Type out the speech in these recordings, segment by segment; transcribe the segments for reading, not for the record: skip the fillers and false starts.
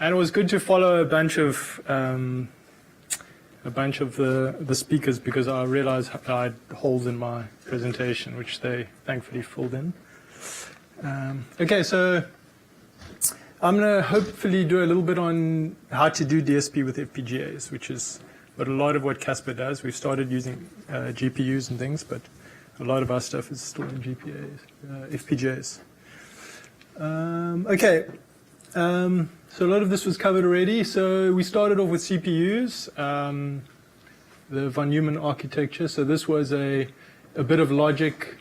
And it was good to follow a bunch of the speakers, because I realized I had holes in my presentation, which they thankfully filled in. Okay, so I'm going to hopefully do a little bit on how to do DSP with FPGAs, which is a lot of what Casper does. We've started using GPUs and things, but a lot of our stuff is still in FPGAs. Okay. So a lot of this was covered already. So we started off with CPUs, the von Neumann architecture. So this was a bit of logic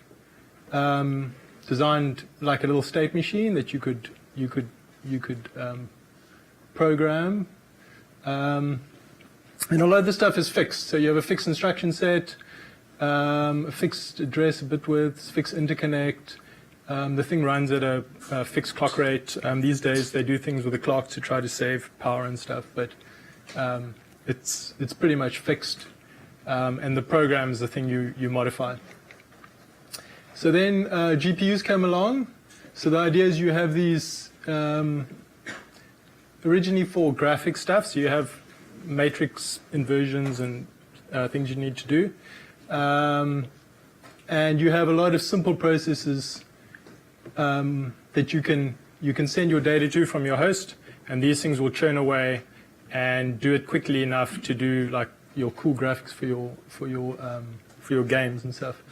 designed like a little state machine that you could program. And a lot of this stuff is fixed. So you have a fixed instruction set, a fixed address, a bit width, fixed interconnect. The thing runs at a fixed clock rate. These days they do things with the clock to try to save power and stuff, but it's pretty much fixed. And the program is the thing you modify. So then GPUs came along. So the idea is you have these originally for graphic stuff. So you have matrix inversions and things you need to do. And you have a lot of simple processes that you can send your data to from your host, and these things will churn away and do it quickly enough to do like your cool graphics for your games and stuff.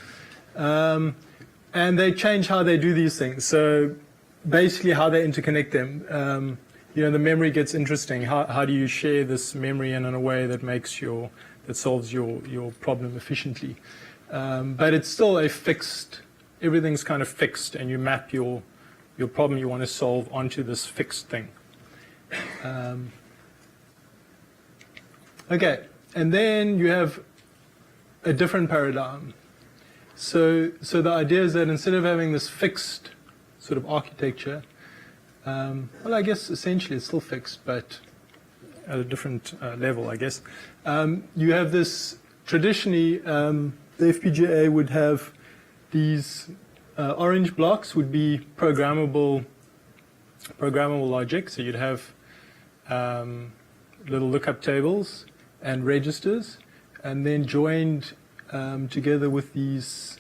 And they change how they do these things. So basically, how they interconnect them. The memory gets interesting. How do you share this memory in a way that solves your problem efficiently? But it's still a fixed. Everything's kind of fixed, and you map your problem you want to solve onto this fixed thing. Okay, and then you have a different paradigm. So the idea is that instead of having this fixed sort of architecture, well, I guess essentially it's still fixed, but at a different level, I guess. You have this, traditionally, the FPGA would have these orange blocks would be programmable logic. So you'd have little lookup tables and registers, and then joined together with these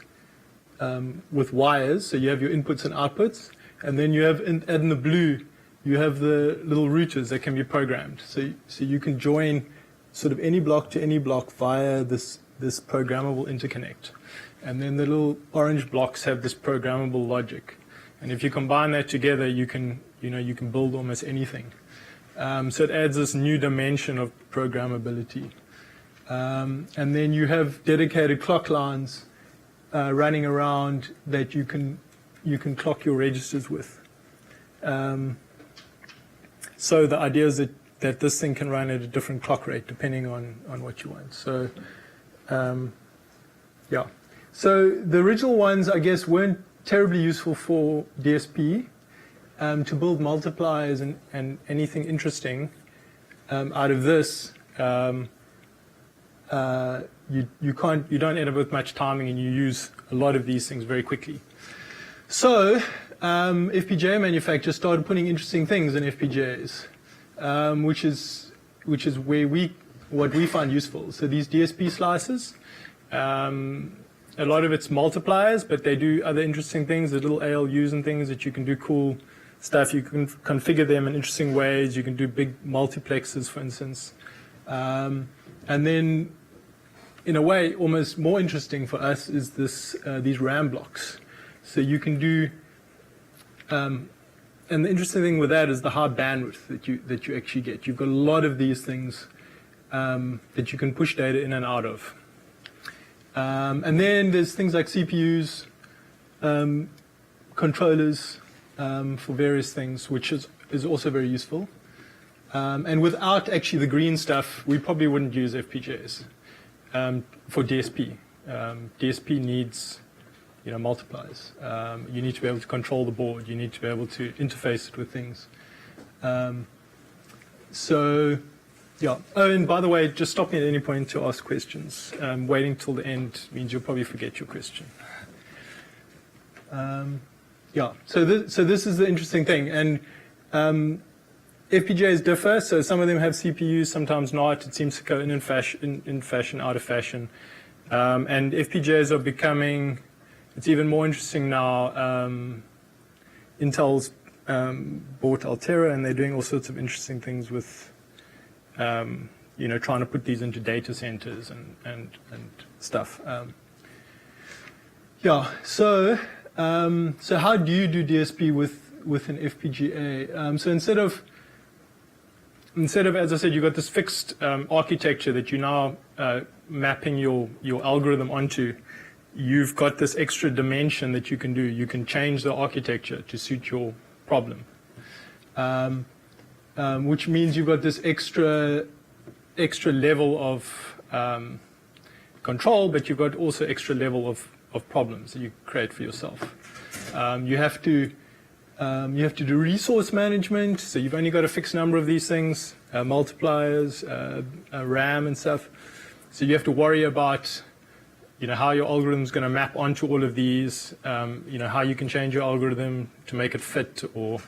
with wires. So you have your inputs and outputs, and then you have in the blue you have the little routers that can be programmed. So you can join sort of any block to any block via this programmable interconnect. And then the little orange blocks have this programmable logic. And if you combine that together, you can build almost anything. So it adds this new dimension of programmability. And then you have dedicated clock lines running around that you can clock your registers with. So the idea is that this thing can run at a different clock rate depending on what you want. So yeah. So the original ones, I guess, weren't terribly useful for DSP. To build multipliers and anything interesting out of this, you don't end up with much timing, and you use a lot of these things very quickly. So FPGA manufacturers started putting interesting things in FPGAs, which is what we find useful. So these DSP slices. A lot of it's multipliers, but they do other interesting things, the little ALUs and things that you can do cool stuff. You can configure them in interesting ways. You can do big multiplexes, for instance. And then, in a way, almost more interesting for us is these RAM blocks. So you can do, and the interesting thing with that is the high bandwidth that you actually get. You've got a lot of these things that you can push data in and out of. And then there's things like CPUs, controllers for various things, which is also very useful. And without actually the green stuff, we probably wouldn't use FPGAs for DSP. DSP needs multipliers. You need to be able to control the board. You need to be able to interface it with things. Yeah. Oh, and by the way, just stop me at any point to ask questions. Waiting till the end means you'll probably forget your question. Yeah. So this is the interesting thing, and FPGAs differ, so some of them have CPUs, sometimes not. It seems to go in fashion, out of fashion. And FPGAs are becoming, it's even more interesting now. Intel's bought Altera, and they're doing all sorts of interesting things with, trying to put these into data centers and stuff. So how do you do DSP with an FPGA? So instead of, as I said, you've got this fixed architecture that you're now mapping your algorithm onto, you've got this extra dimension that you can do. You can change the architecture to suit your problem, which means you've got this extra level of control, but you've got also extra level of problems that you create for yourself. You have to do resource management, so you've only got a fixed number of these things, multipliers, RAM and stuff. So you have to worry about, how your algorithm is going to map onto all of these, how you can change your algorithm to make it fit, or,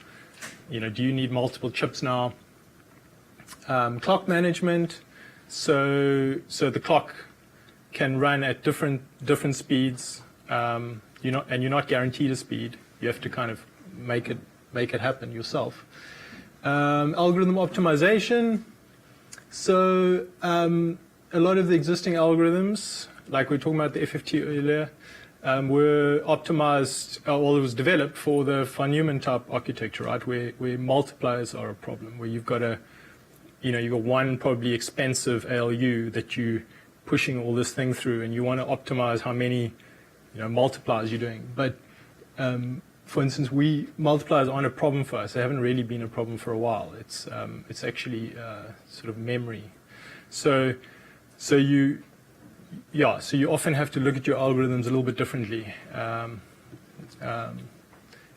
do you need multiple chips now? Clock management, so the clock can run at different speeds. You're not guaranteed a speed. You have to kind of make it happen yourself. Algorithm optimization. So a lot of the existing algorithms, like we were talking about the FFT earlier, were optimized, it was developed for the von Neumann type architecture, right? Where multipliers are a problem, where you've got you've got one probably expensive ALU that you pushing all this thing through, and you want to optimize how many multipliers you're doing. But for instance, multipliers aren't a problem for us. They haven't really been a problem for a while. It's actually sort of memory. So you often have to look at your algorithms a little bit differently. And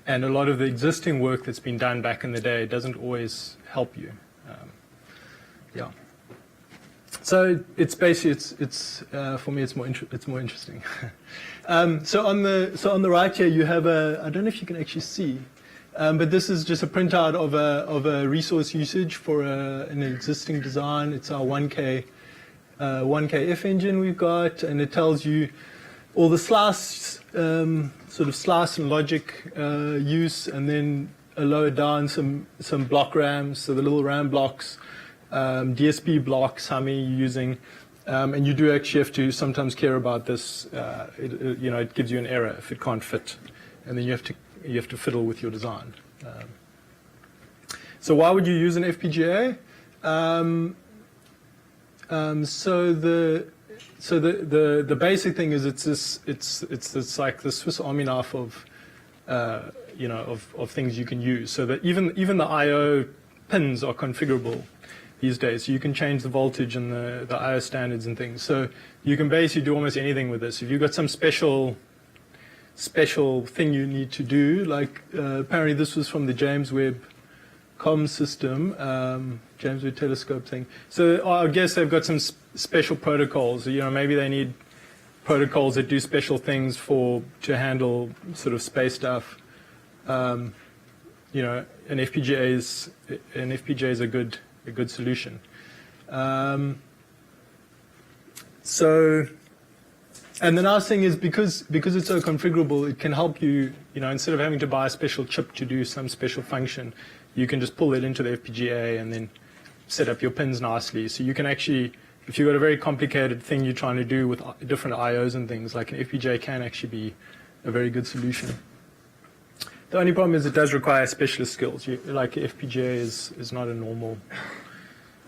a lot of the existing work that's been done back in the day doesn't always help you. So it's basically for me it's more interesting. So on the right here you have I don't know if you can actually see, but this is just a printout of a resource usage for an existing design. It's our 1K F engine we've got, and it tells you all the slice and logic use, and then lower down some block RAMs, so the little RAM blocks. DSP blocks, how many you're using, and you do actually have to sometimes care about this. It gives you an error if it can't fit, and then you have to fiddle with your design. So why would you use an FPGA? So the basic thing is it's like the Swiss Army knife of things you can use. So that even the I/O pins are configurable these days. So you can change the voltage and the I/O standards and things. So you can basically do almost anything with this. If you've got some special thing you need to do, like apparently this was from the James Webb comm system, James Webb Telescope thing. So I guess they've got some special protocols. Maybe they need protocols that do special things to handle sort of space stuff. An FPGA is a good solution. And the nice thing is because it's so configurable, it can help you, instead of having to buy a special chip to do some special function, you can just pull it into the FPGA and then set up your pins nicely. So you can actually, if you've got a very complicated thing you're trying to do with different IOs and things, like an FPGA can actually be a very good solution. The only problem is it does require specialist skills. Like FPGA is not in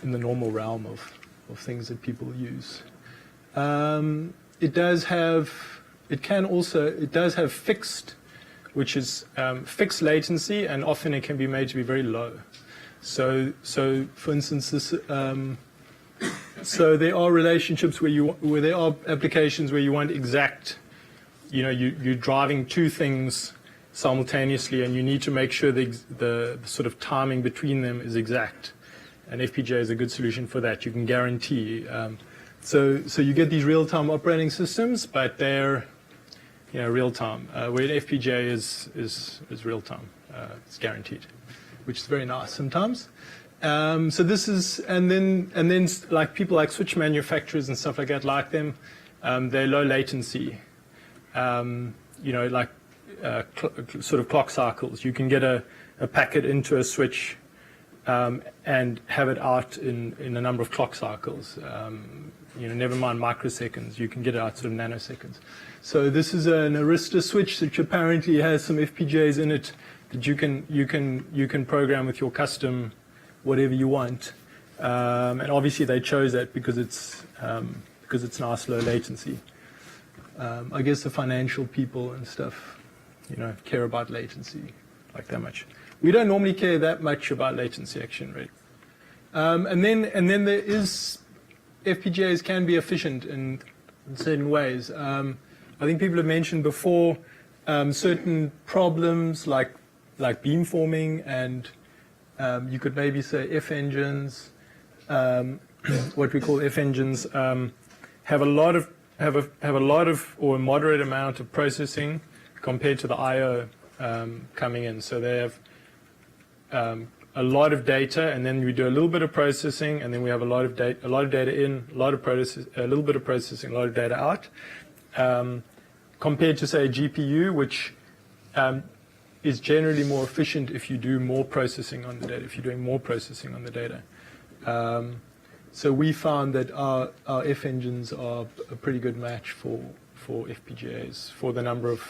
the normal realm of things that people use. It does have fixed, which is fixed latency, and often it can be made to be very low. So for instance, so there are relationships where there are applications where you want exact, you're driving two things simultaneously, and you need to make sure the sort of timing between them is exact. And FPGA is a good solution for that. You can guarantee. So you get these real-time operating systems, but they're real-time. Where an FPGA is real-time. It's guaranteed, which is very nice sometimes. So this is, and then like people like switch manufacturers and stuff like that, like them, they're low latency. Like sort of clock cycles. You can get a packet into a switch and have it out in a number of clock cycles. Never mind microseconds. You can get it out sort of nanoseconds. So this is an Arista switch which apparently has some FPGAs in it that you can program with your custom whatever you want. And obviously they chose that because it's nice low latency. I guess the financial people and stuff, care about latency like that much. We don't normally care that much about latency action rate. And then there is FPGAs can be efficient in certain ways. I think people have mentioned before certain problems like beamforming, and you could maybe say F engines, what we call F engines, have a lot of or a moderate amount of processing compared to the I/O coming in. So they have a lot of data, and then we do a little bit of processing, and then we have a lot of data in, a little bit of processing, a lot of data out. Compared to say a GPU, which is generally more efficient if you do more processing on the data, if you're doing more processing on the data. So we found that our F engines are a pretty good match for FPGAs for the number of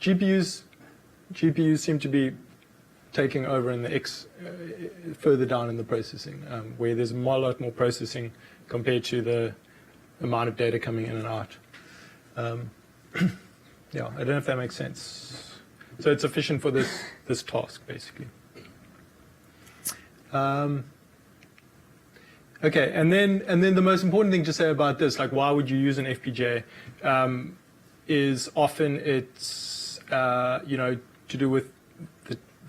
GPUs seem to be taking over in the further down in the processing, where there's a lot more processing compared to the amount of data coming in and out. I don't know if that makes sense. So it's efficient for this task, basically. Okay, and then the most important thing to say about this, like why would you use an FPGA, is often it's to do with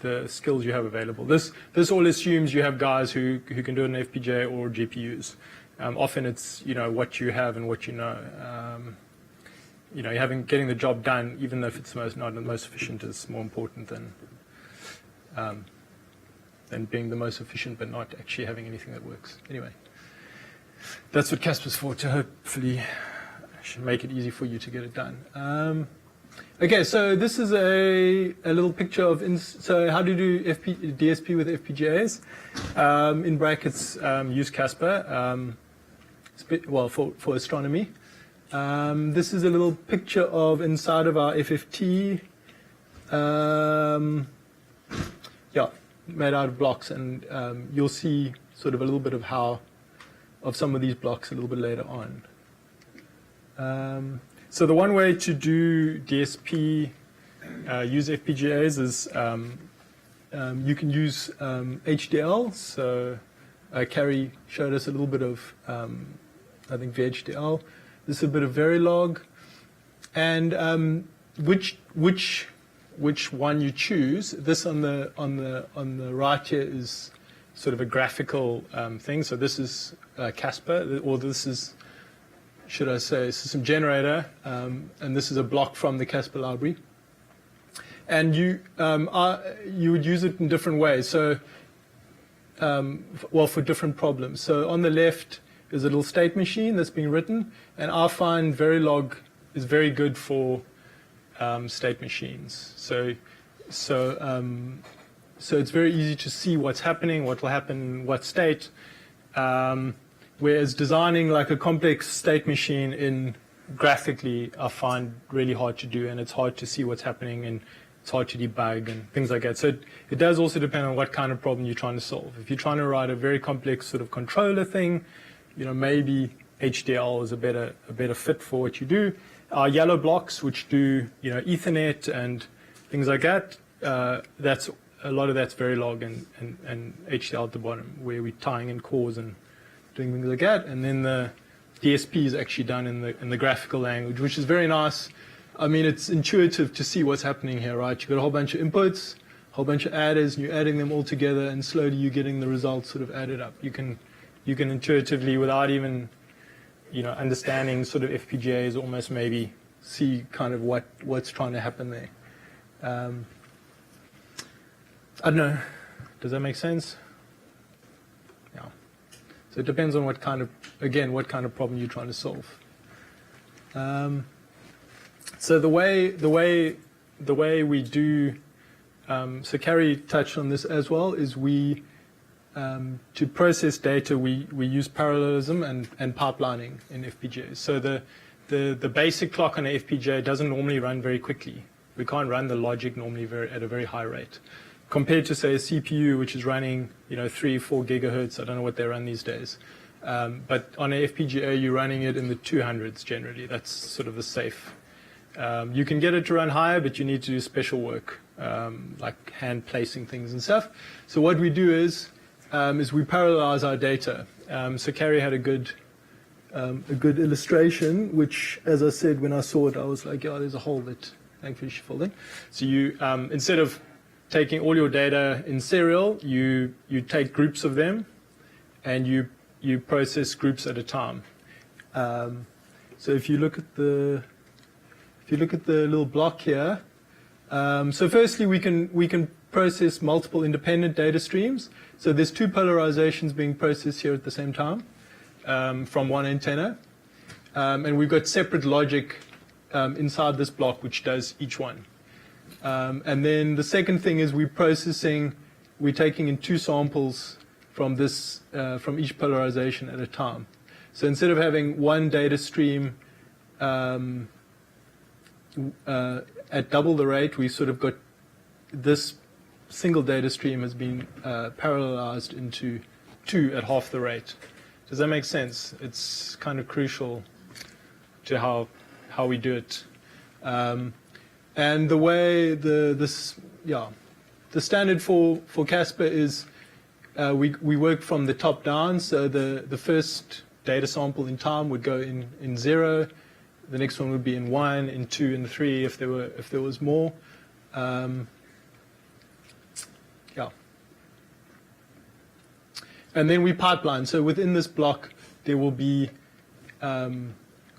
the skills you have available. This all assumes you have guys who can do an FPGA or GPUs. Often it's what you have and what you know. Getting the job done, even if it's not the most efficient, is more important than being the most efficient, but not actually having anything that works. Anyway, that's what Casper's for, to hopefully should make it easy for you to get it done. Okay, so this is a little picture of so how to do DSP with FPGAs. In brackets, use Casper. For astronomy. This is a little picture of inside of our FFT. Made out of blocks, and you'll see sort of a little bit of some of these blocks a little bit later on. So the one way to do DSP, use FPGAs, is you can use HDL. So Carrie showed us a little bit of, I think, VHDL. This is a bit of Verilog, and which one you choose. This on the right here is sort of a graphical thing. So this is Casper, or this is, should I say, system generator, and this is a block from the Casper library. And you would use it in different ways. So, for different problems. So on the left is a little state machine that's being written, and I find Verilog is very good for state machines. So it's very easy to see what's happening, what will happen in what state. Whereas designing like a complex state machine graphically, I find really hard to do, and it's hard to see what's happening, and it's hard to debug and things like that. So it does also depend on what kind of problem you're trying to solve. If you're trying to write a very complex sort of controller thing, maybe HDL is a better fit for what you do. Our yellow blocks, which do Ethernet and things like that, that's a lot of that's Verilog and HDL at the bottom, where we're tying in cores and doing things like that. And then the DSP is actually done in the graphical language, which is very nice. I mean, it's intuitive to see what's happening here, right? You've got a whole bunch of inputs, a whole bunch of adders, and you're adding them all together, and slowly you're getting the results sort of added up. You can intuitively, without even understanding sort of FPGAs, almost maybe see kind of what's trying to happen there. I don't know. Does that make sense? Yeah. So it depends on what kind of, again, what kind of problem you're trying to solve. So the way we do, so Carrie touched on this as well, is we, to process data, we use parallelism and pipelining in FPGAs. So the basic clock on an FPGA doesn't normally run very quickly. We can't run the logic normally at a very high rate. Compared to, say, a CPU, which is running, 3, 4 gigahertz. I don't know what they run these days. But on an FPGA, you're running it in the 200s generally. That's sort of the safe. You can get it to run higher, but you need to do special work, like hand placing things and stuff. So what we do is we parallelize our data. So Carrie had a good illustration, which, as I said, when I saw it, I was like, yeah, there's a hole that thankfully she filled in. So you, instead of taking all your data in serial, you take groups of them, and you process groups at a time. So if you look at the little block here, so firstly we can process multiple independent data streams. So there's 2 polarizations being processed here at the same time from one antenna, and we've got separate logic inside this block which does each one. And then the second thing is we're taking in 2 samples from each polarization at a time. So instead of having one data stream at double the rate, we sort of got this single data stream has been parallelized into 2 at half the rate. Does that make sense? It's kind of crucial to how we do it. And the way the standard for Casper is we work from the top down. So the first data sample in time would go in 0. The next one would be in 1, in 2, in 3 if there was more. And then we pipeline. So within this block, there will be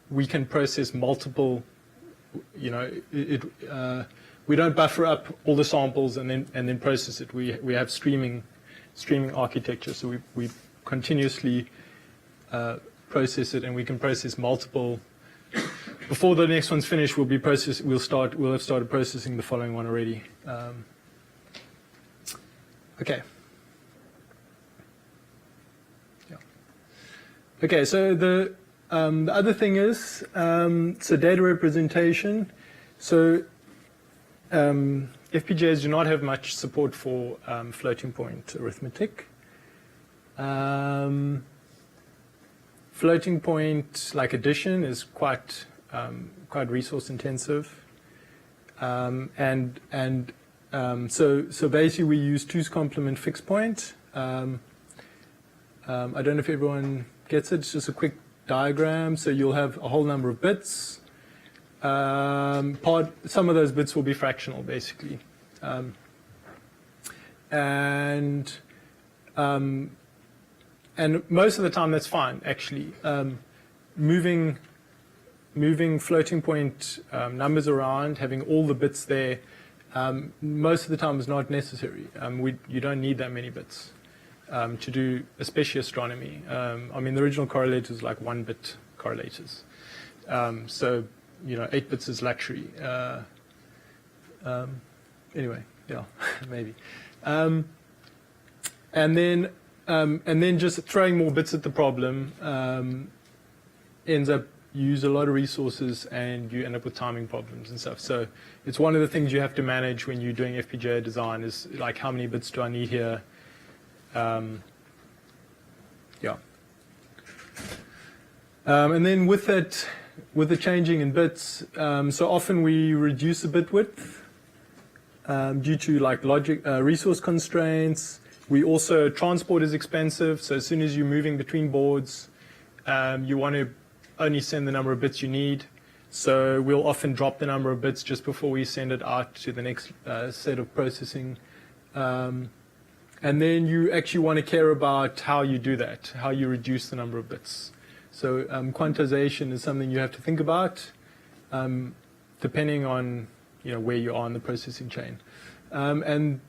we can process multiple. We don't buffer up all the samples and then process it. We have streaming architecture, so we continuously process it, and we can process multiple. Before the next one's finished, we'll have started processing the following one already. Okay. Yeah. Okay. So the other thing is so data representation. So FPGAs do not have much support for floating point arithmetic. Floating point, like addition, is quite resource intensive, so basically we use 2's complement fixed point. I don't know if everyone gets it. It's just a quick diagram. So you'll have a whole number of bits. Some of those bits will be fractional, basically, and most of the time that's fine, actually. Moving floating point numbers around, having all the bits there, most of the time is not necessary. You don't need that many bits to do, especially astronomy. I mean, the original correlator is like 1-bit correlators. So 8 bits is luxury. Anyway, yeah, maybe. And then just throwing more bits at the problem ends up use a lot of resources, and you end up with timing problems and stuff. So it's one of the things you have to manage when you're doing FPGA design is like, how many bits do I need here? And then with the changing in bits, so often we reduce the bit width due to like logic resource constraints. We also, transport is expensive, so as soon as you're moving between boards, you want to only send the number of bits you need. So we'll often drop the number of bits just before we send it out to the next set of processing. And then you actually want to care about how you do that, how you reduce the number of bits. So quantization is something you have to think about, depending on where you are in the processing chain. And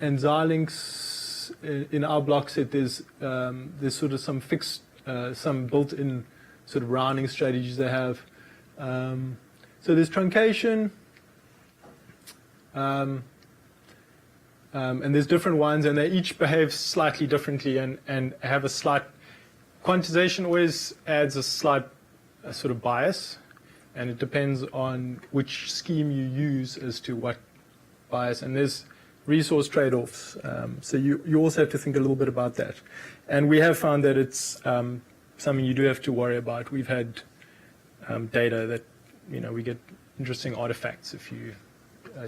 Xilink's, in our block set, there's sort of some fixed, some built-in sort of rounding strategies they have. So there's truncation, and there's different ones, and they each behave slightly differently and have a slight, quantization always adds a slight sort of bias, and it depends on which scheme you use as to what bias, and there's resource trade-offs. So you also have to think a little bit about that. And we have found that it's something you do have to worry about. We've had data that, we get interesting artifacts if you,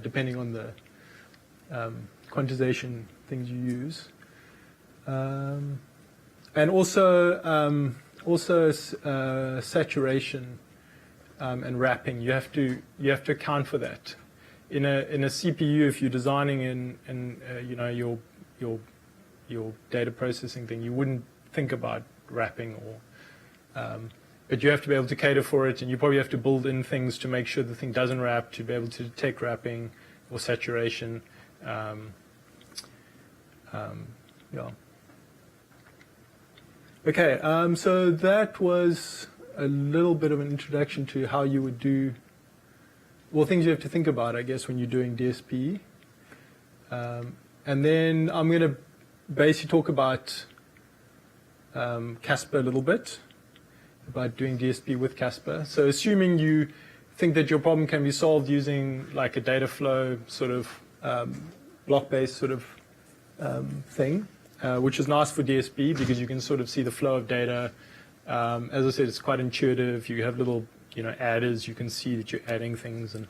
depending on the quantization things you use. And also saturation and wrapping. You have to account for that. In a CPU, if you're designing in your data processing thing, you wouldn't think about wrapping but you have to be able to cater for it, and you probably have to build in things to make sure the thing doesn't wrap, to be able to detect wrapping or saturation. Okay, so that was a little bit of an introduction to how you would do, well, things you have to think about, I guess, when you're doing DSP. And then I'm going to basically talk about Casper a little bit, about doing DSP with Casper. So assuming you think that your problem can be solved using like a data flow sort of block-based sort of thing, which is nice for DSP because you can sort of see the flow of data. As I said, it's quite intuitive. You have little adders. You can see that you're adding things, and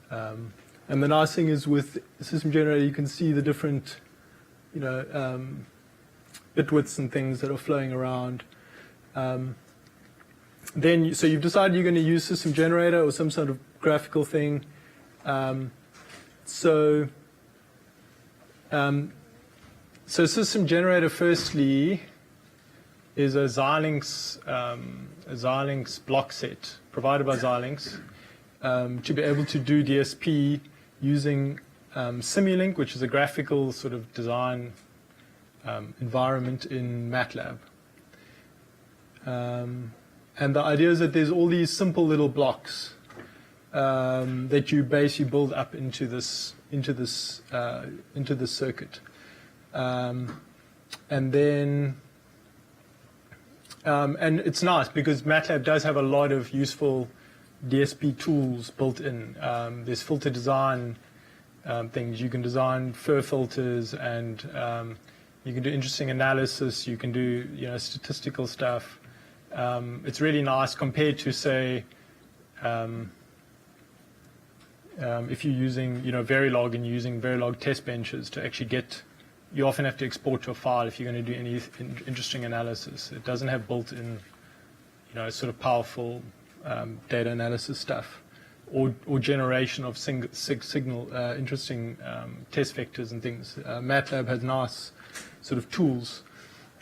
the nice thing is with System Generator, you can see the different bit widths and things that are flowing around. So you've decided you're going to use System Generator or some sort of graphical thing. So System Generator, firstly, is a Xilinx block set provided by Xilinx to be able to do DSP using Simulink, which is a graphical sort of design environment in Matlab. And the idea is that there's all these simple little blocks that you basically build up into this circuit, and then and it's nice because Matlab does have a lot of useful DSP tools built in. There's filter design things. You can design fur filters, and you can do interesting analysis. You can do statistical stuff. It's really nice compared to, say, if you're using Verilog and you're using Verilog test benches to actually get. You often have to export to a file if you're going to do any interesting analysis. It doesn't have built-in, sort of powerful data analysis stuff, or generation of signal, interesting test vectors and things. Matlab has nice sort of tools.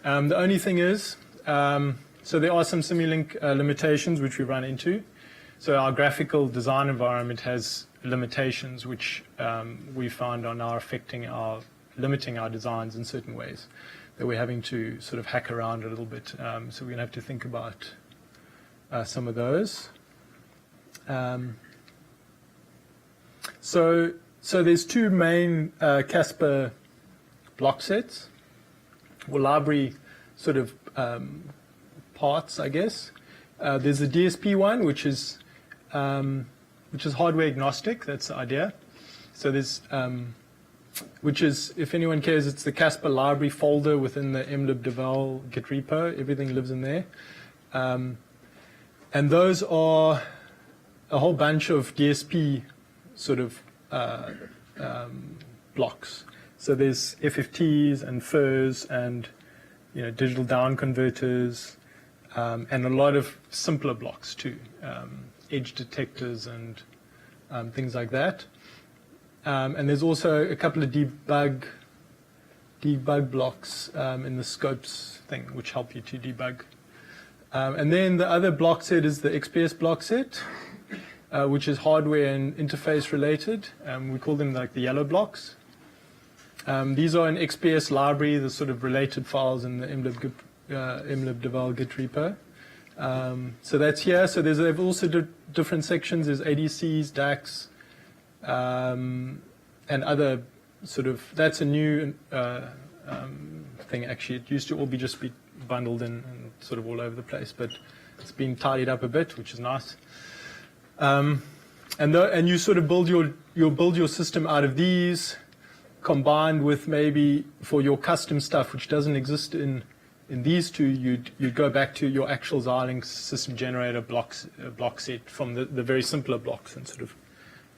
The only thing is, so there are some Simulink limitations which we run into. So our graphical design environment has limitations which we find are now limiting our designs in certain ways that we're having to sort of hack around a little bit. So we're going to have to think about some of those. So there's two main Casper block sets, or library sort of parts, I guess. There's the DSP one, which is hardware agnostic. That's the idea. So there's which is, if anyone cares, it's the Casper library folder within the mlib.devel Git repo. Everything lives in there. And those are a whole bunch of DSP sort of blocks. So there's FFTs and FIRs and digital down converters, and a lot of simpler blocks too, edge detectors and things like that. And there's also a couple of debug blocks in the scopes thing, which help you to debug. And then the other block set is the XPS block set, which is hardware and interface related. We call them like the yellow blocks. These are an XPS library, the sort of related files in the mlib-devel git repo. So that's here. So they've also different sections. There's ADCs, DACs, and other sort of, that's a new thing actually. It used to all just be bundled in and sort of all over the place, but it's been tidied up a bit, which is nice. And you sort of build your system out of these, combined with maybe for your custom stuff, which doesn't exist in these two, you'd go back to your actual Xilinx system generator block set from the very simpler blocks and sort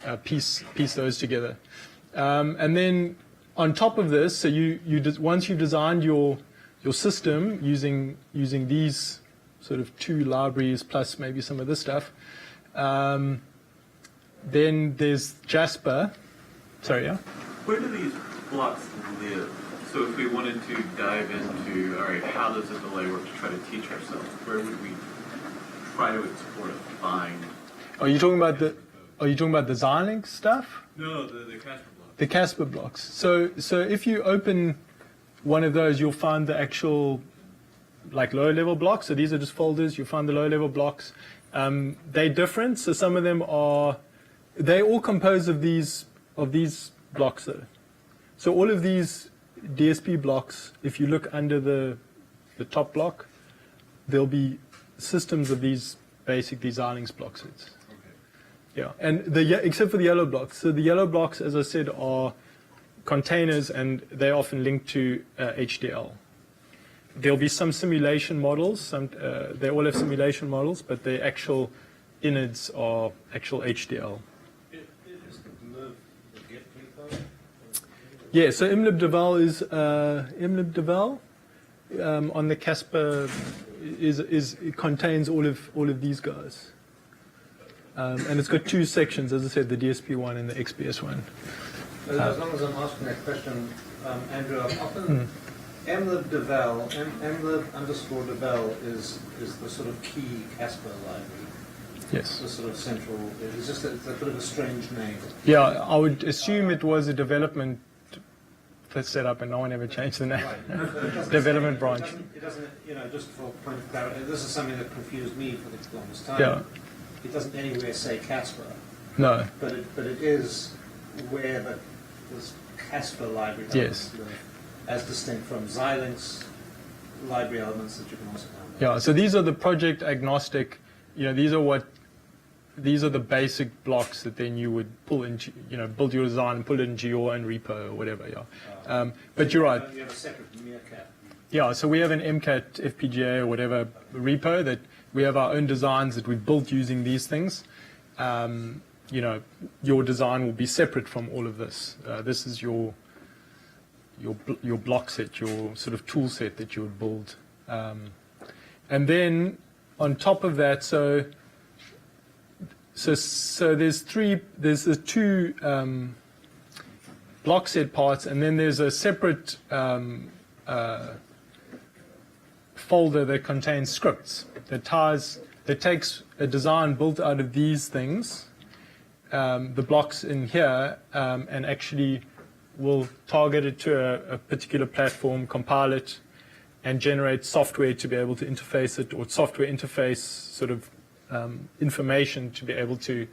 of piece those together. And then on top of this, so once you've designed your system using these sort of two libraries plus maybe some of this stuff, then there's Jasper. Sorry, yeah? Where do these blocks live? So if we wanted to dive into, all right, how does the delay work to try to teach ourselves? Where would we try to explore to find? Are you talking about the Xilinx stuff? No, the Casper blocks. The Casper blocks. So if you open one of those, you'll find the actual like lower level blocks. So these are just folders. You'll find the lower level blocks. They're different. So some of them they're all composed of these blocks though. So all of these DSP blocks, if you look under the top block, there'll be systems of these Xilinx block sets. Okay. Yeah, and except for the yellow blocks. So the yellow blocks, as I said, are containers, and they're often linked to HDL. There'll be some simulation models. They all have simulation models, but the actual innards are actual HDL. Yeah, so mlib-devel is mlib-devel on the Casper it contains all of these guys, and it's got two sections, as I said, the DSP one and the XPS one. As long as I'm asking that question, Andrew, often mlib-devel, mlib_devel is the sort of key Casper library. Yes. The sort of central. It's just it's a bit of a strange name. Yeah, I would assume it was a development set up, and no one ever changed the name. Right. Development branch. It doesn't, just for point of clarity, this is something that confused me for the longest time. Yeah. It doesn't anywhere say Casper. No. But it is where this Casper library yes. As distinct from Xilinx library elements that you can also download. Yeah, so these are the project agnostic, these are the basic blocks that then you would pull into, build your design and pull it into your own repo or whatever, yeah. But you're right. You have a separate Meerkat. Yeah, so we have an MCAT, FPGA or whatever repo that we have our own designs that we've built using these things. Your design will be separate from all of this. This is your block set, your sort of tool set that you would build. And then on top of that, so there's the two block set parts, and then there's a separate folder that contains scripts that takes a design built out of these things, the blocks in here, and actually will target it to a particular platform, compile it, and generate software to be able to interface it, or software interface sort of information to be able to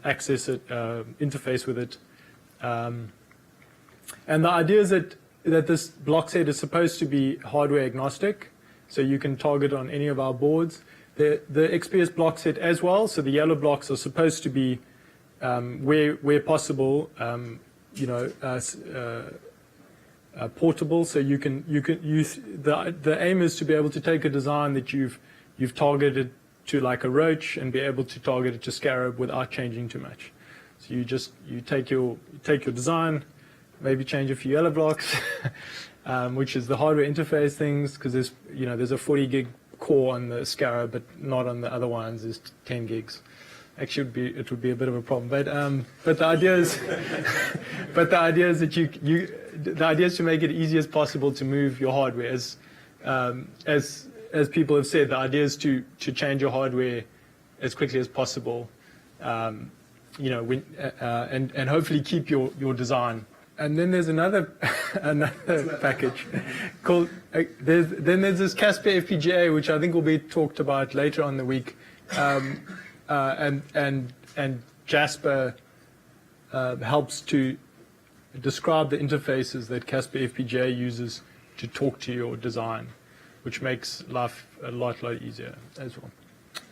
access it, interface with it. And the idea is that this block set is supposed to be hardware agnostic, so you can target on any of our boards. The XPS block set as well, so the yellow blocks are supposed to be, where possible, portable, so you can use, the aim is to be able to take a design that you've targeted to like a roach and be able to target it to Scarab without changing too much. So you take your design, maybe change a few yellow blocks, which is the hardware interface things, because there's a 40 gig core on the Scarab, but not on the other ones. There's 10 gigs. Actually, it would be a bit of a problem. But the idea is, the idea is to make it easy as possible to move your hardware. As people have said, the idea is to change your hardware as quickly as possible, and hopefully keep your design And then there's another package called. Then there's this Casper FPGA, which I think will be talked about later on in the week, and Jasper helps to describe the interfaces that Casper FPGA uses to talk to your design, which makes life a lot easier as well.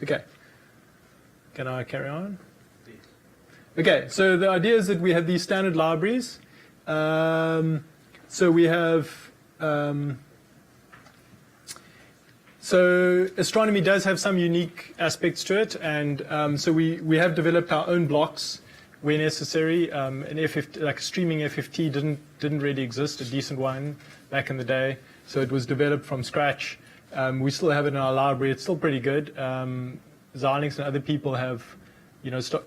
Okay, can I carry on? Okay, so the idea is that we have these standard libraries. So we have, so astronomy does have some unique aspects to it, and so we have developed our own blocks where necessary. An FFT, like a streaming FFT didn't really exist, a decent one back in the day, so it was developed from scratch. We still have it in our library. It's still pretty good. Xilinx and other people have,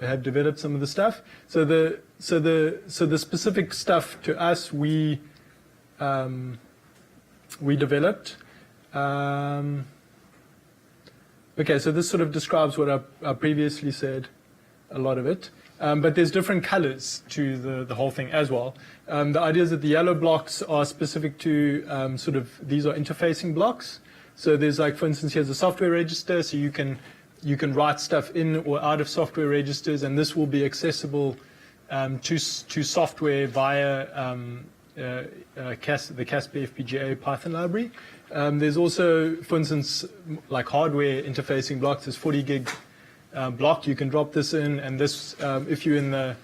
have developed some of the stuff. So the specific stuff to us we developed. Okay, so this sort of describes what I previously said, a lot of it. But there's different colors to the whole thing as well. The idea is that the yellow blocks are specific to these are interfacing blocks. So there's like, for instance, here's a software register, so you can write stuff in or out of software registers, and this will be accessible to software via the Casper FPGA Python library. There's also, for instance, like hardware interfacing blocks. There's 40 gig block. You can drop this in, and this, if you're in on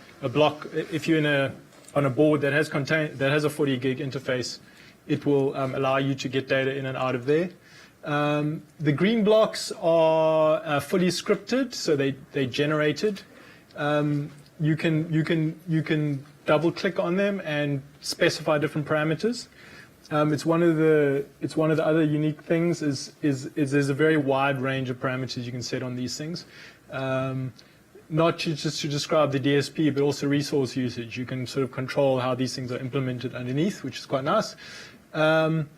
a board that has a 40 gig interface, it will allow you to get data in and out of there. The green blocks are fully scripted, so they generated. You can double click on them and specify different parameters. It's one of the other unique things is there's a very wide range of parameters you can set on these things. Not just to describe the DSP, but also resource usage. You can sort of control how these things are implemented underneath, which is quite nice. And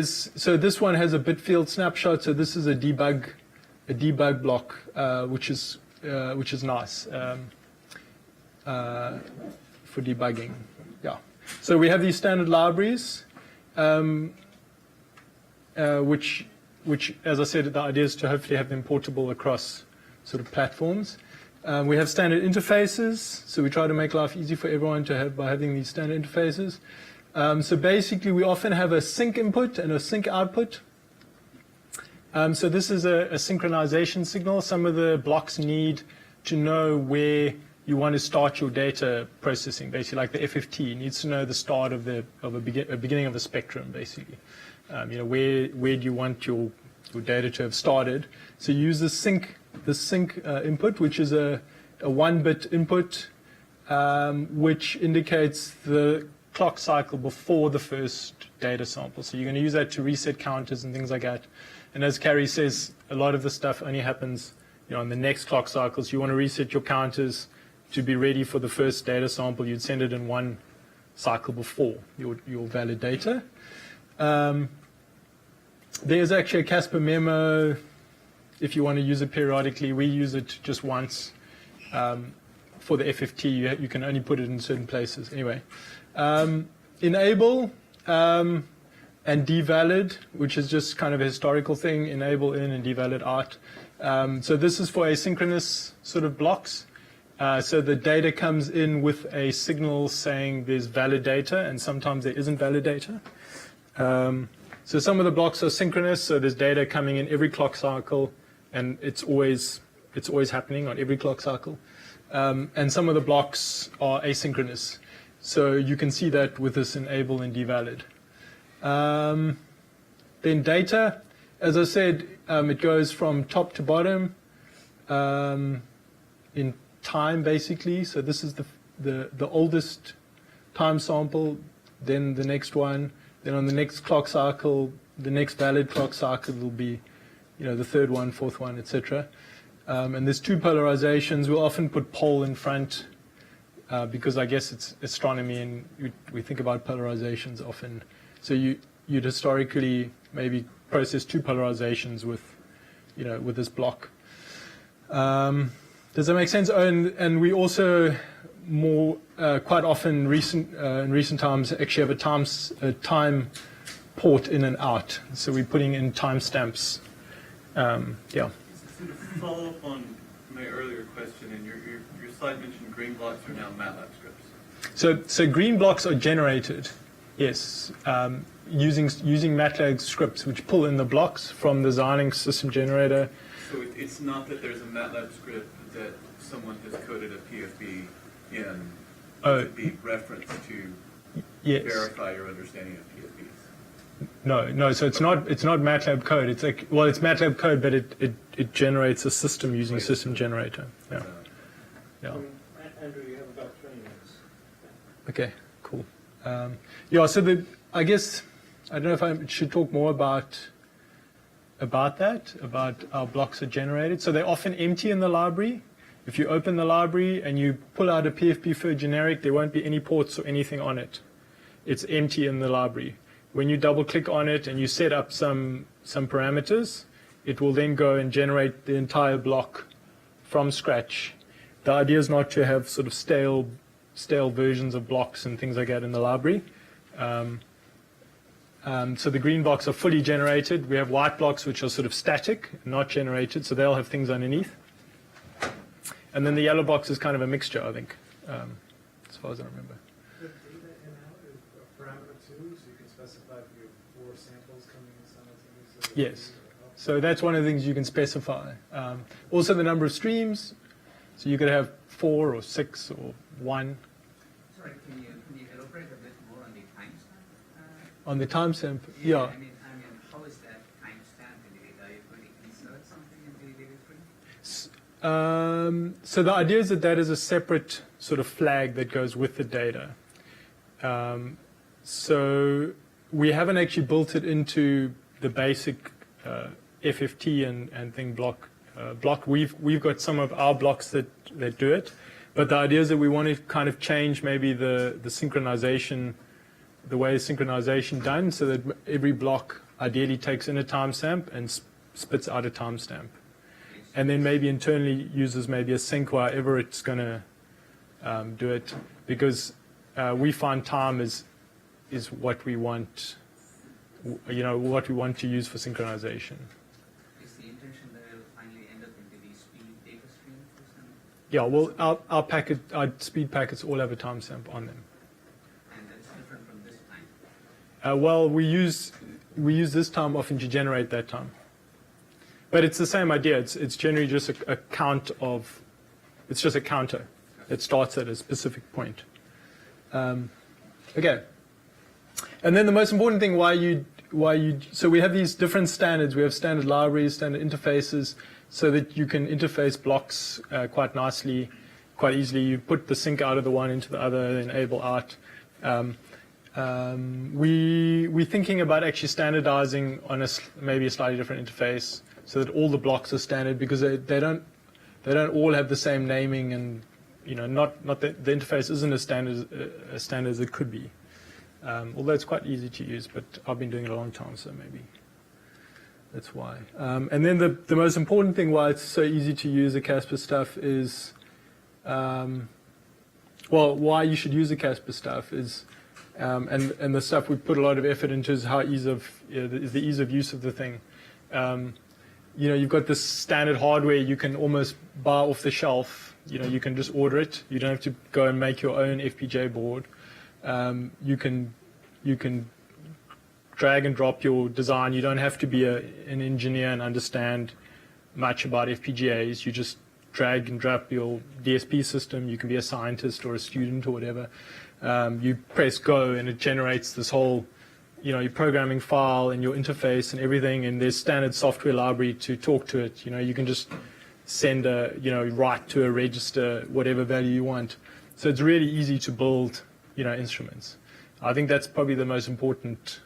so this one has a bit field snapshot. So this is a debug block, which is nice for debugging. Yeah. So we have these standard libraries, which, as I said, the idea is to hopefully have them portable across sort of platforms. We have standard interfaces, so we try to make life easy for everyone to have by having these standard interfaces. So basically, we often have a sync input and a sync output. So this is a synchronization signal. Some of the blocks need to know where you want to start your data processing. Basically, like the FFT needs to know the start of a beginning of the spectrum. Basically, where do you want your data to have started? So you use the sync input, which is a 1-bit input, which indicates the clock cycle before the first data sample. So you're going to use that to reset counters and things like that. And as Carrie says, a lot of the stuff only happens on the next clock cycle. So you want to reset your counters to be ready for the first data sample. You'd send it in one cycle before your valid data. There's actually a Casper memo if you want to use it periodically. We use it just once. For the FFT, you can only put it in certain places. Anyway. Enable and devalid, which is just kind of a historical thing, enable in and devalid out. So this is for asynchronous sort of blocks. So the data comes in with a signal saying there's valid data, and sometimes there isn't valid data. So some of the blocks are synchronous, so there's data coming in every clock cycle, and it's always happening on every clock cycle. And some of the blocks are asynchronous. So you can see that with this enable and devalid. Then data, as I said, it goes from top to bottom in time, basically. So this is the oldest time sample, then the next one, then on the next clock cycle, the next valid clock cycle will be, the third one, fourth one, etc. And there's two polarizations. We'll often put pole in front. Because I guess it's astronomy and we think about polarizations often. So you'd historically maybe process two polarizations with this block. Does that make sense? Oh, and we also quite often in recent times actually have a time port in and out. So we're putting in timestamps. Yeah. To follow up on my earlier question, and your slide mentioned green blocks are now Matlab scripts. So green blocks are generated, yes, using Matlab scripts, which pull in the blocks from the Xilinx system generator. So it's not that there's a Matlab script that someone has coded a PFB in to be referenced to verify your understanding of PFBs. No. So it's not MATLAB code. It's like, well, it's MATLAB code, but it generates a system using system generator. Yeah. Andrew, you have about 20 minutes. Okay. Cool. Yeah. So I guess I don't know if I should talk more about how blocks are generated. So they're often empty in the library. If you open the library and you pull out a PFP for a generic, there won't be any ports or anything on it. It's empty in the library. When you double click on it and you set up some parameters, it will then go and generate the entire block from scratch. The idea is not to have sort of stale versions of blocks and things like that in the library. So the green blocks are fully generated. We have white blocks which are sort of static, not generated, so they'll have things underneath. And then the yellow box is kind of a mixture, I think, as far as I remember. The data in out is a parameter too, so you can specify if you have 4 samples coming in simultaneously. Yes. So that's one of the things you can specify. Also the number of streams. So you could have 4 or 6 or 1. Sorry, can you elaborate a bit more on the timestamp? On the timestamp, yeah. I mean, how is that timestamp in the data? Are you going to insert something into the data stream? So the idea is that is a separate sort of flag that goes with the data. So we haven't actually built it into the basic FFT and thing block. We've got some of our blocks that do it, but the idea is that we want to kind of change maybe the synchronization, the way synchronization done, so that every block ideally takes in a timestamp and spits out a timestamp. And then maybe internally uses maybe a sync however it's going to do it, because we find time is what we want, what we want to use for synchronization. Is the intention that it will finally end up into the speed data stream or something? Yeah, well, our speed packets all have a timestamp on them. And that's different from this time? Well, we use this time often to generate that time. But it's the same idea. It's generally just a count of, it's just a counter that starts at a specific point. Okay. And then the most important thing so we have these different standards. We have standard libraries, standard interfaces, so that you can interface blocks quite nicely, quite easily. You put the sync out of the one into the other, enable out. We're thinking about actually standardizing on maybe a slightly different interface, so that all the blocks are standard, because they don't all have the same naming, and not that the interface isn't as standard as it could be. Although it's quite easy to use, but I've been doing it a long time, so maybe that's why. And then the most important thing why it's so easy to use the Casper stuff is, why you should use the Casper stuff is, and the stuff we put a lot of effort into is how is the ease of use of the thing. You've got this standard hardware you can almost buy off the shelf. You can just order it. You don't have to go and make your own FPGA board. You can drag and drop your design. You don't have to be an engineer and understand much about FPGAs. You just drag and drop your DSP system. You can be a scientist or a student or whatever. You press go and it generates this whole your programming file and your interface and everything, and there's standard software library to talk to it. You can just send write to a register whatever value you want. So it's really easy to build, instruments. I think that's probably the most important,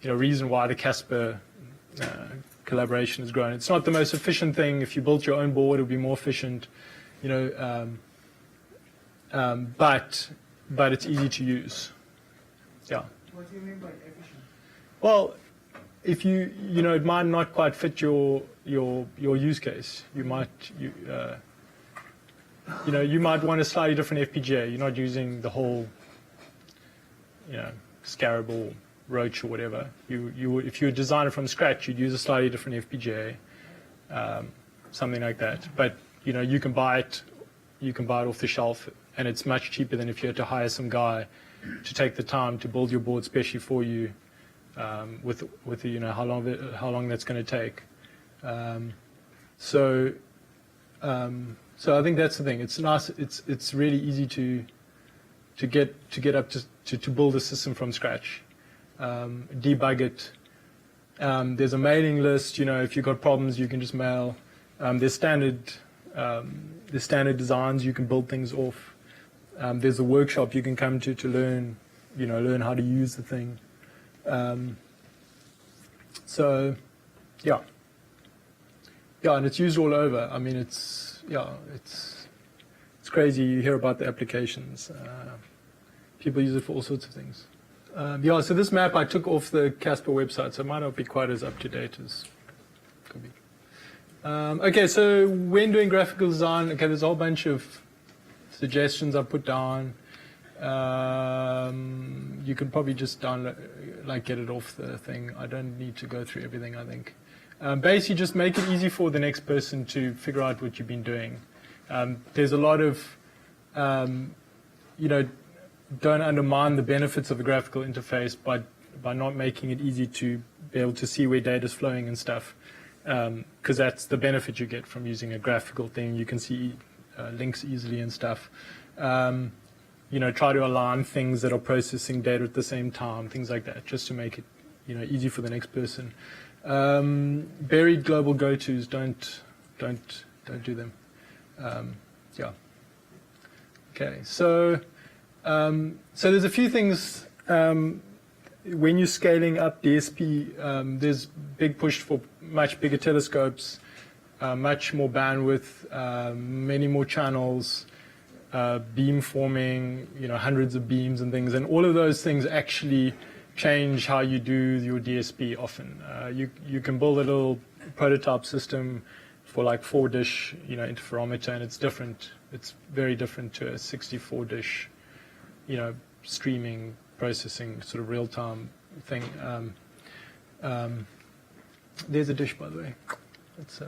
reason why the Casper collaboration has grown. It's not the most efficient thing. If you built your own board, it would be more efficient, but it's easy to use. Yeah. What do you mean by efficient? Well, if it might not quite fit your use case. You might you might want a slightly different FPGA. You're not using the whole, Scarab or Roach or whatever. If you design it from scratch, you'd use a slightly different FPGA, something like that. But you can buy it off the shelf, and it's much cheaper than if you had to hire some guy to take the time to build your board specially for you, with how long that's going to take. So I think that's the thing. It's nice. It's really easy to get up to build a system from scratch, debug it. There's a mailing list. If you've got problems, you can just mail. There's standard designs you can build things off. There's a workshop you can come to learn how to use the thing. So yeah, and it's used all over. I mean, it's crazy. You hear about the applications. People use it for all sorts of things. So this map I took off the Casper website, so it might not be quite as up to date as could be. Okay, so when doing graphical design, okay, there's a whole bunch of suggestions I put down. You can probably just download, get it off the thing. I don't need to go through everything, I think. Basically, just make it easy for the next person to figure out what you've been doing. There's a lot of, don't undermine the benefits of a graphical interface by not making it easy to be able to see where data is flowing and stuff, because that's the benefit you get from using a graphical thing. You can see links easily and stuff. Try to align things that are processing data at the same time, things like that, just to make it easy for the next person. Buried global go-tos, don't do them. Okay, so there's a few things when you're scaling up DSP. There's big push for much bigger telescopes, much more bandwidth, many more channels, beam forming, hundreds of beams and things, and all of those things actually change how you do your DSP often. You can build a little prototype system for 4-dish, interferometer, and it's different. It's very different to a 64-dish, streaming, processing, sort of real-time thing. There's a dish, by the way. It's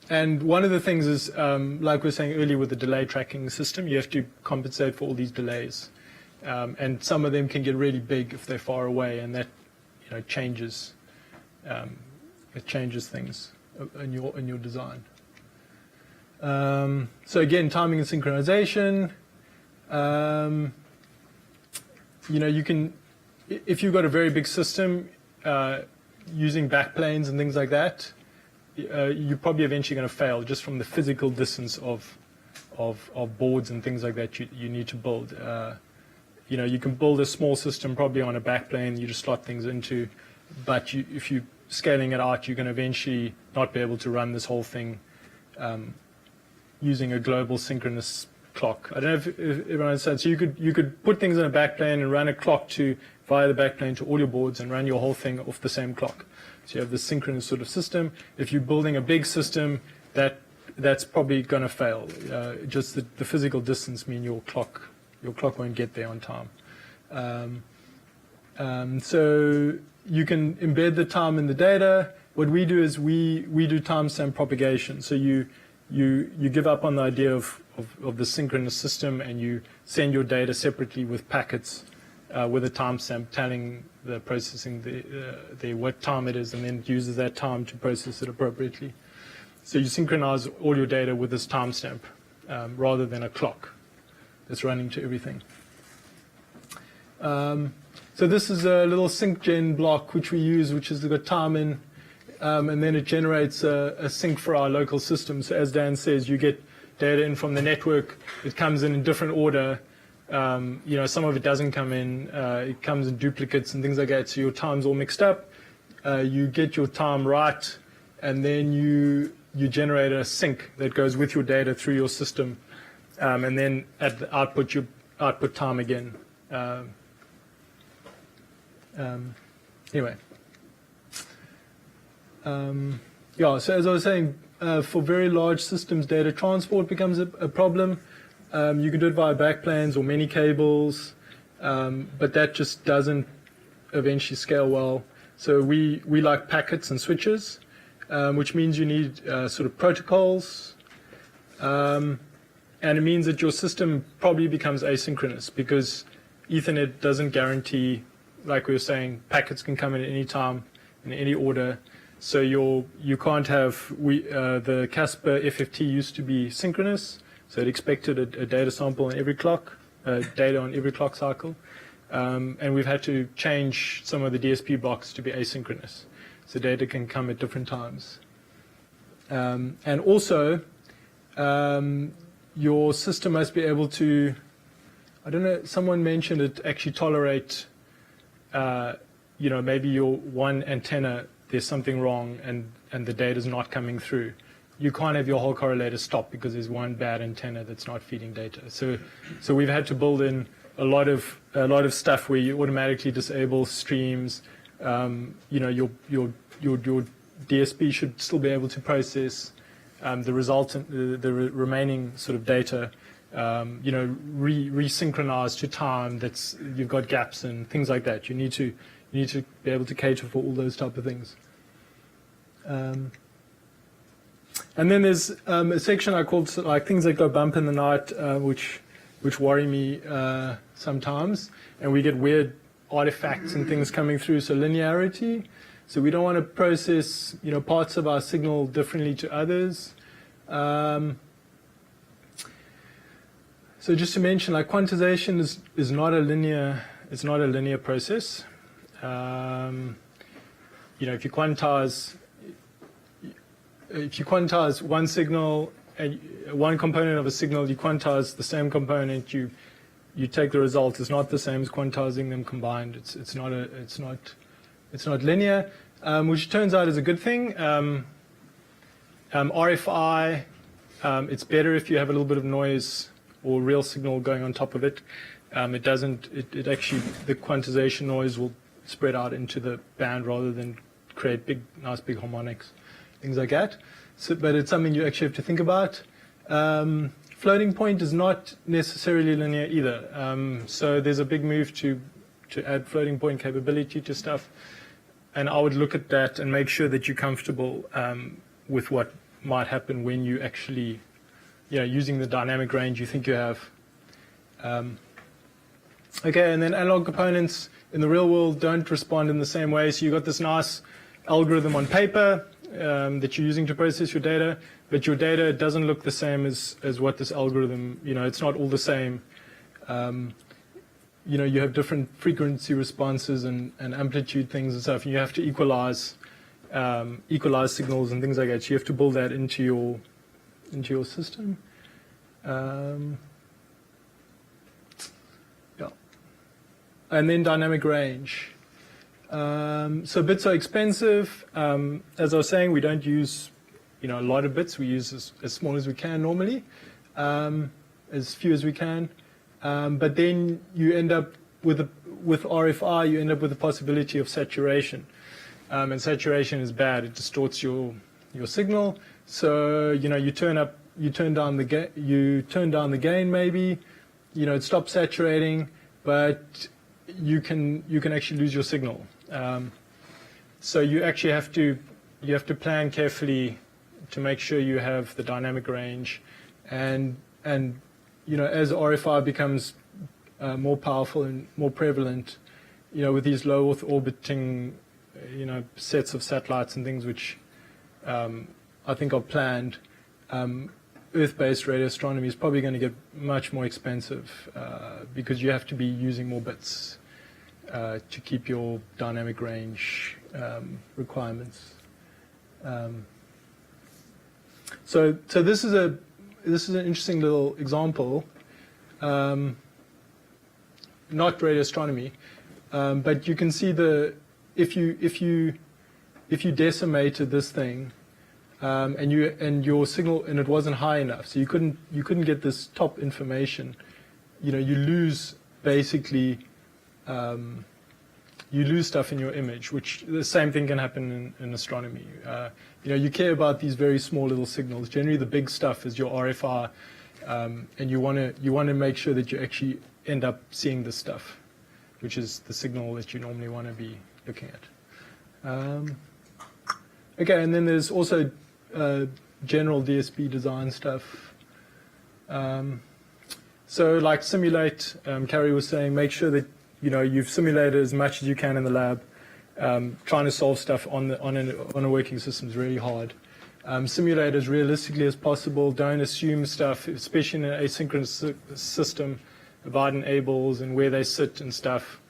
and one of the things is, like we were saying earlier with the delay tracking system, you have to compensate for all these delays. And some of them can get really big if they're far away, and that changes things in your design. So again, timing and synchronization. You can, if you've got a very big system, using backplanes and things like that, you're probably eventually going to fail just from the physical distance of boards and things like that you need to build. You can build a small system probably on a backplane you just slot things into, but if you're scaling it out, you're going to eventually not be able to run this whole thing using a global synchronous clock. I don't know if everyone understands. So you could put things in a backplane and run a clock via the backplane to all your boards and run your whole thing off the same clock. So you have this synchronous sort of system. If you're building a big system, that's probably going to fail. Just the physical distance mean your clock won't get there on time. So you can embed the time in the data. What we do is we do timestamp propagation. So you give up on the idea of the synchronous system, and you send your data separately with packets with a timestamp telling the processing the what time it is, and then it uses that time to process it appropriately. So you synchronize all your data with this timestamp rather than a clock that's running to everything. So this is a little sync gen block which we use, which has got time in, and then it generates a sync for our local system. So as Dan says, you get data in from the network. It comes in different order. Some of it doesn't come in. It comes in duplicates and things like that. So your time's all mixed up. You get your time right, and then you generate a sync that goes with your data through your system, and then at the output, you output time again. Anyway. So as I was saying, for very large systems, data transport becomes a problem. You can do it via backplanes or many cables, but that just doesn't eventually scale well. So we like packets and switches, which means you need sort of protocols, and it means that your system probably becomes asynchronous because Ethernet doesn't guarantee, like we were saying, packets can come in at any time, in any order. So you can't have, the Casper FFT used to be synchronous, so it expected a data sample in every clock, data on every clock cycle. And we've had to change some of the DSP blocks to be asynchronous, so data can come at different times. And also, your system must be able to, I don't know, someone mentioned it actually tolerate, maybe your one antenna, there's something wrong and the data's not coming through. You can't have your whole correlator stop because there's one bad antenna that's not feeding data. So we've had to build in a lot of stuff where you automatically disable streams. Your DSP should still be able to process the resultant, the remaining sort of data. Resynchronize to time that's you've got gaps and things like that. You need to be able to cater for all those type of things. And then there's a section I called like things that go bump in the night, which worry me sometimes, and we get weird artifacts and things coming through. So linearity. So we don't want to process parts of our signal differently to others. So just to mention, like quantization is not a linear. It's not a linear process. If you quantize one signal, one component of a signal, you quantize the same component. You take the result. It's not the same as quantizing them combined. It's not linear, which turns out is a good thing. RFI, it's better if you have a little bit of noise or real signal going on top of it. It doesn't. It actually, the quantization noise will spread out into the band rather than create nice big harmonics, things like that. So, but it's something you actually have to think about. Floating point is not necessarily linear either. So there's a big move to add floating point capability to stuff, and I would look at that and make sure that you're comfortable with what might happen when you actually, using the dynamic range you think you have. Okay, and then analog components in the real world don't respond in the same way. So you've got this nice algorithm on paper that you're using to process your data, but your data doesn't look the same as what this algorithm, it's not all the same. You have different frequency responses and amplitude things and stuff, and you have to equalize signals and things like that. So you have to build that into your system. And then dynamic range. So bits are expensive. As I was saying, we don't use a lot of bits. We use as small as we can normally, as few as we can. But then you end up with RFI. You end up with the possibility of saturation, and saturation is bad. It distorts your signal. So you turn down the gain maybe. It stops saturating, but you can actually lose your signal. So you actually have to plan carefully to make sure you have the dynamic range, and as RFI becomes more powerful and more prevalent, with these low Earth orbiting sets of satellites and things which I think are planned, Earth-based radio astronomy is probably going to get much more expensive because you have to be using more bits to keep your dynamic range requirements. So this is an interesting little example, not radio astronomy, but you can see if you decimated this thing and your signal and it wasn't high enough, so you couldn't get this top information. You lose basically you lose stuff in your image, which the same thing can happen in astronomy. You care about these very small little signals. Generally, the big stuff is your RFI, and you want to make sure that you actually end up seeing this stuff, which is the signal that you normally want to be looking at. Okay, and then there's also general DSP design stuff. So like simulate, Carrie was saying, make sure that you've simulated as much as you can in the lab. Trying to solve stuff on a working system is really hard. Simulate as realistically as possible. Don't assume stuff, especially in an asynchronous system, divide enables and where they sit and stuff.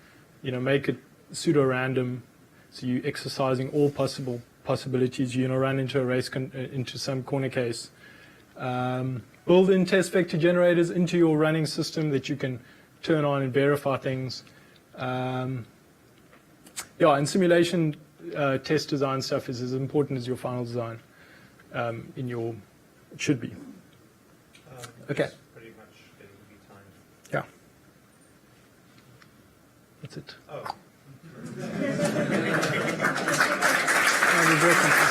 Make it pseudo-random, so you're exercising all possible possibilities. Run into a race into some corner case. Build in test vector generators into your running system that you can turn on and verify things. And simulation test design stuff is as important as your final design. It should be. Okay. Pretty much getting to be timed. Yeah. That's it. Oh. We're working.